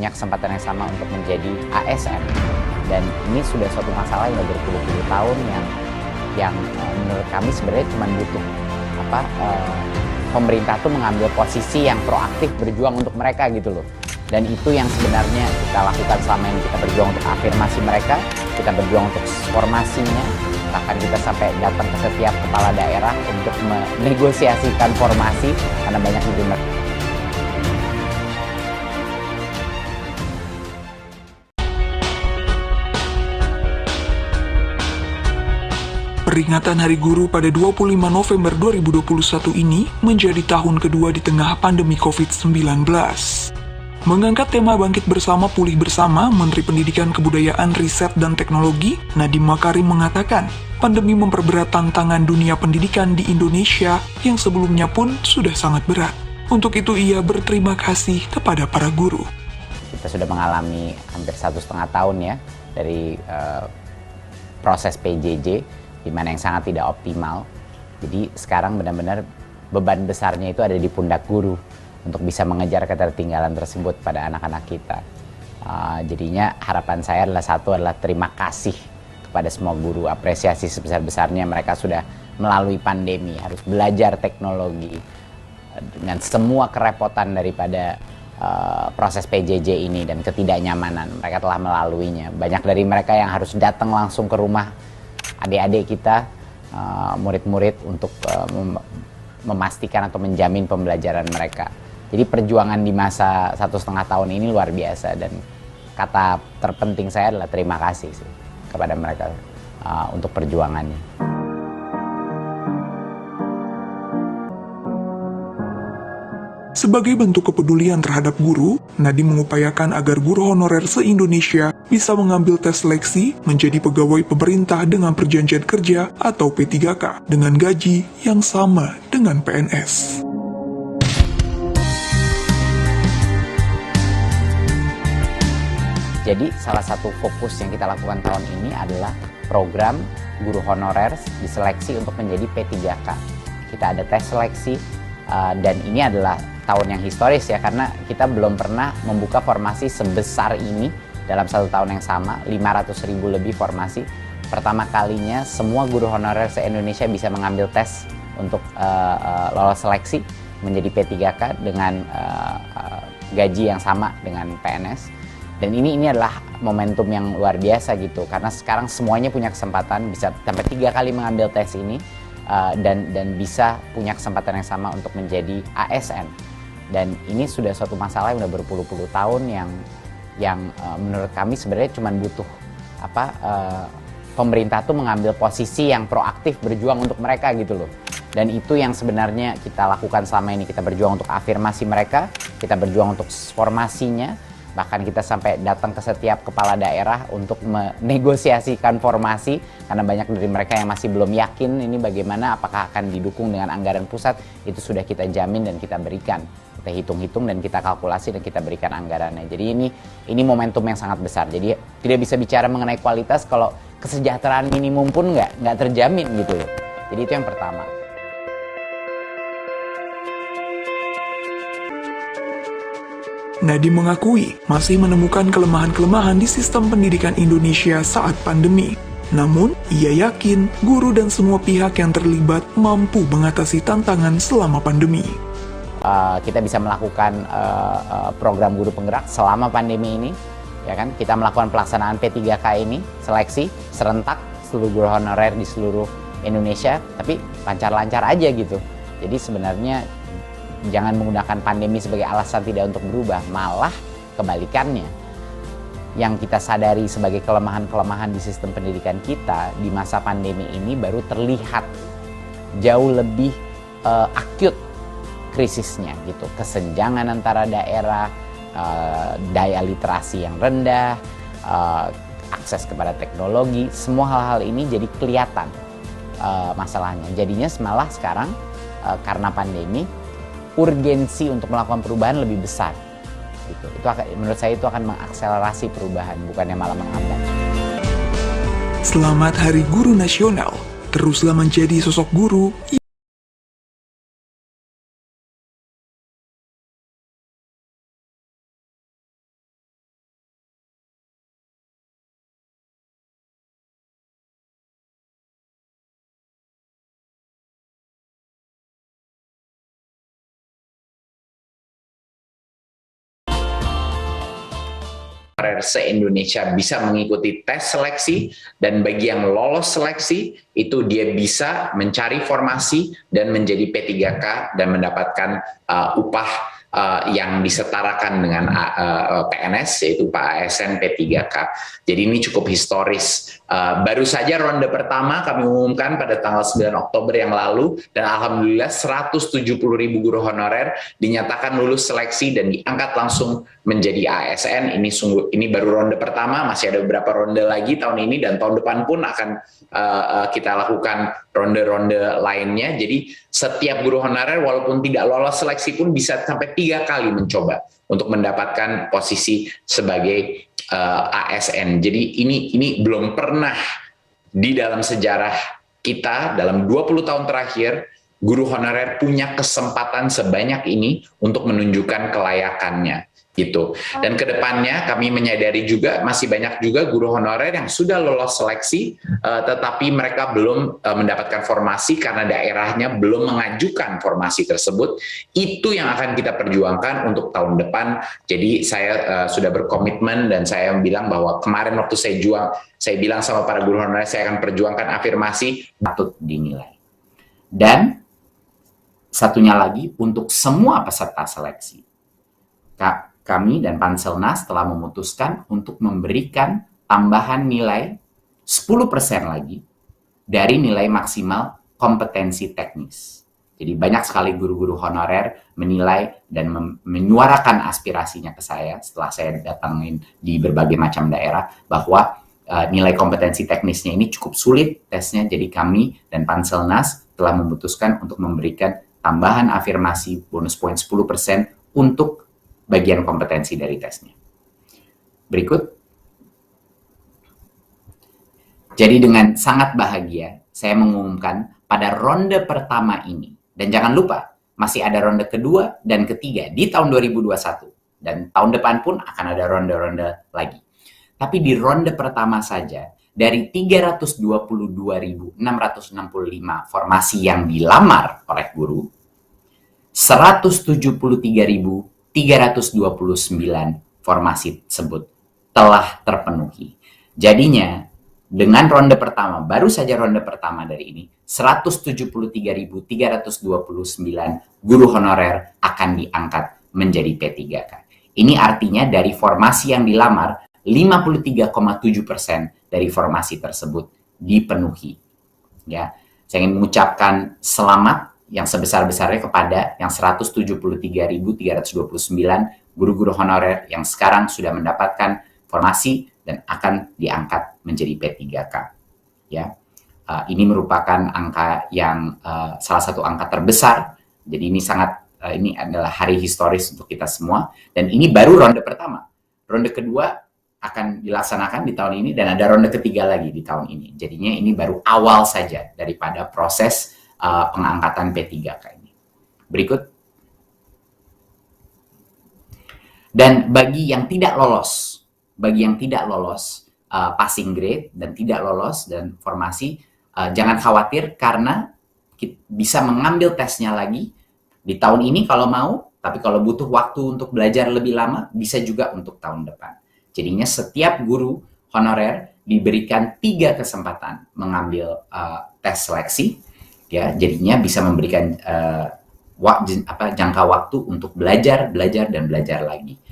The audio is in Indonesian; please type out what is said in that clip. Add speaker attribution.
Speaker 1: punya kesempatan yang sama untuk menjadi ASN. Dan ini sudah suatu masalah yang berpuluh-puluh tahun yang menurut kami sebenarnya cuma butuh pemerintah tuh mengambil posisi yang proaktif berjuang untuk mereka gitu loh. Dan itu yang sebenarnya kita lakukan selama ini, kita berjuang untuk afirmasi mereka, kita berjuang untuk formasinya, bahkan kita sampai datang ke setiap kepala daerah untuk menegosiasikan formasi karena banyak jumlah.
Speaker 2: Peringatan Hari Guru pada 25 November 2021 ini menjadi tahun kedua di tengah pandemi COVID-19. Mengangkat tema Bangkit Bersama Pulih Bersama, Menteri Pendidikan Kebudayaan, Riset, dan Teknologi, Nadiem Makarim mengatakan, pandemi memperberat tantangan dunia pendidikan di Indonesia yang sebelumnya pun sudah sangat berat. Untuk itu ia berterima kasih kepada para guru.
Speaker 1: Kita sudah mengalami hampir 1,5 tahun ya dari proses PJJ, di mana yang sangat tidak optimal. Jadi sekarang benar-benar beban besarnya itu ada di pundak guru untuk bisa mengejar ketertinggalan tersebut pada anak-anak kita. Jadinya harapan saya adalah terima kasih kepada semua guru, apresiasi sebesar-besarnya mereka sudah melalui pandemi, harus belajar teknologi dengan semua kerepotan daripada proses PJJ ini dan ketidaknyamanan. Mereka telah melaluinya. Banyak dari mereka yang harus datang langsung ke rumah adik-adik kita, murid-murid untuk memastikan atau menjamin pembelajaran mereka. Jadi perjuangan di masa 1,5 tahun ini luar biasa, dan kata terpenting saya adalah terima kasih sih kepada mereka untuk perjuangannya.
Speaker 2: Sebagai bentuk kepedulian terhadap guru, Nadiem mengupayakan agar guru honorer se-Indonesia bisa mengambil tes seleksi menjadi pegawai pemerintah dengan perjanjian kerja atau P3K dengan gaji yang sama dengan PNS.
Speaker 1: Jadi salah satu fokus yang kita lakukan tahun ini adalah program guru honorer diseleksi untuk menjadi P3K. Kita ada tes seleksi dan ini adalah tahun yang historis ya, karena kita belum pernah membuka formasi sebesar ini dalam 1 tahun yang sama, 500.000 lebih formasi. Pertama kalinya semua guru honorer se-Indonesia bisa mengambil tes untuk lolos seleksi menjadi P3K dengan gaji yang sama dengan PNS. Dan ini adalah momentum yang luar biasa gitu, karena sekarang semuanya punya kesempatan bisa sampai 3 kali mengambil tes ini dan bisa punya kesempatan yang sama untuk menjadi ASN. Dan ini sudah suatu masalah yang sudah berpuluh-puluh tahun yang menurut kami sebenarnya cuma butuh pemerintah tuh mengambil posisi yang proaktif berjuang untuk mereka gitu loh. Dan itu yang sebenarnya kita lakukan selama ini, kita berjuang untuk afirmasi mereka, kita berjuang untuk formasinya, bahkan kita sampai datang ke setiap kepala daerah untuk menegosiasikan formasi karena banyak dari mereka yang masih belum yakin ini bagaimana, apakah akan didukung dengan anggaran pusat. Itu sudah kita jamin dan kita berikan, kita hitung-hitung dan kita kalkulasi dan kita berikan anggarannya. Jadi ini momentum yang sangat besar. Jadi tidak bisa bicara mengenai kualitas kalau kesejahteraan minimum pun nggak terjamin gitu loh. Jadi itu yang pertama.
Speaker 2: Nadiem mengakui masih menemukan kelemahan-kelemahan di sistem pendidikan Indonesia saat pandemi. Namun, ia yakin guru dan semua pihak yang terlibat mampu mengatasi tantangan selama pandemi.
Speaker 1: Kita bisa melakukan program guru penggerak selama pandemi ini, ya kan? Kita melakukan pelaksanaan P3K ini, seleksi serentak seluruh guru honorer di seluruh Indonesia, tapi lancar-lancar aja gitu. Jadi sebenarnya jangan menggunakan pandemi sebagai alasan tidak untuk berubah, malah kebalikannya. Yang kita sadari sebagai kelemahan-kelemahan di sistem pendidikan kita di masa pandemi ini baru terlihat jauh lebih akut krisisnya gitu. Kesenjangan antara daerah, daya literasi yang rendah, akses kepada teknologi, semua hal-hal ini jadi kelihatan masalahnya. Jadinya malah sekarang karena pandemi, urgensi untuk melakukan perubahan lebih besar. Gitu. Menurut saya itu akan mengakselerasi perubahan, bukannya malah menghambat.
Speaker 2: Selamat Hari Guru Nasional. Teruslah menjadi sosok guru
Speaker 1: se-Indonesia bisa mengikuti tes seleksi, dan bagi yang lolos seleksi itu dia bisa mencari formasi dan menjadi P3K dan mendapatkan upah yang disetarakan dengan PNS, yaitu upah ASN P3K. Jadi ini cukup historis. Baru saja ronde pertama kami umumkan pada tanggal 9 Oktober yang lalu, dan alhamdulillah 170.000 guru honorer dinyatakan lulus seleksi dan diangkat langsung menjadi ASN. Ini baru ronde pertama, masih ada beberapa ronde lagi tahun ini, dan tahun depan pun akan kita lakukan ronde-ronde lainnya. Jadi setiap guru honorer walaupun tidak lolos seleksi pun bisa sampai 3 kali mencoba untuk mendapatkan posisi sebagai ASN. Jadi ini belum pernah di dalam sejarah kita dalam 20 tahun terakhir guru honorer punya kesempatan sebanyak ini untuk menunjukkan kelayakannya gitu. Dan kedepannya kami menyadari juga masih banyak juga guru honorer yang sudah lolos seleksi tetapi mereka belum mendapatkan formasi karena daerahnya belum mengajukan formasi tersebut. Itu yang akan kita perjuangkan untuk tahun depan. Jadi saya sudah berkomitmen, dan saya bilang bahwa kemarin waktu saya bilang sama para guru honorer, saya akan perjuangkan afirmasi patut dinilai. Dan satunya lagi, untuk semua peserta seleksi, kami dan Panselnas telah memutuskan untuk memberikan tambahan nilai 10% lagi dari nilai maksimal kompetensi teknis. Jadi banyak sekali guru-guru honorer menilai dan menyuarakan aspirasinya ke saya setelah saya datangin di berbagai macam daerah bahwa nilai kompetensi teknisnya ini cukup sulit tesnya. Jadi kami dan Panselnas telah memutuskan untuk memberikan tambahan afirmasi bonus poin 10% untuk bagian kompetensi dari tesnya. Berikut. Jadi dengan sangat bahagia, saya mengumumkan pada ronde pertama ini, dan jangan lupa, masih ada ronde kedua dan ketiga di tahun 2021, dan tahun depan pun akan ada ronde-ronde lagi. Tapi di ronde pertama saja, dari 322.665 formasi yang dilamar oleh guru, 173.329 formasi tersebut telah terpenuhi. Jadinya, dengan ronde pertama, baru saja ronde pertama dari ini, 173.329 guru honorer akan diangkat menjadi P3K. Ini artinya dari formasi yang dilamar, 53,7% dari formasi tersebut dipenuhi. Ya, saya ingin mengucapkan selamat yang sebesar-besarnya kepada yang 173.329 guru-guru honorer yang sekarang sudah mendapatkan formasi dan akan diangkat menjadi P3K. Ya, ini merupakan angka yang salah satu angka terbesar. Jadi ini ini adalah hari historis untuk kita semua. Dan ini baru ronde pertama. Ronde kedua akan dilaksanakan di tahun ini, dan ada ronde ketiga lagi di tahun ini. Jadinya ini baru awal saja daripada proses pengangkatan P3K ini. Berikut. Dan bagi yang tidak lolos passing grade dan tidak lolos dan formasi, jangan khawatir karena kita bisa mengambil tesnya lagi di tahun ini kalau mau, tapi kalau butuh waktu untuk belajar lebih lama, bisa juga untuk tahun depan. Jadinya setiap guru honorer diberikan 3 kesempatan mengambil tes seleksi. Ya, jadinya bisa memberikan jangka waktu untuk belajar lagi.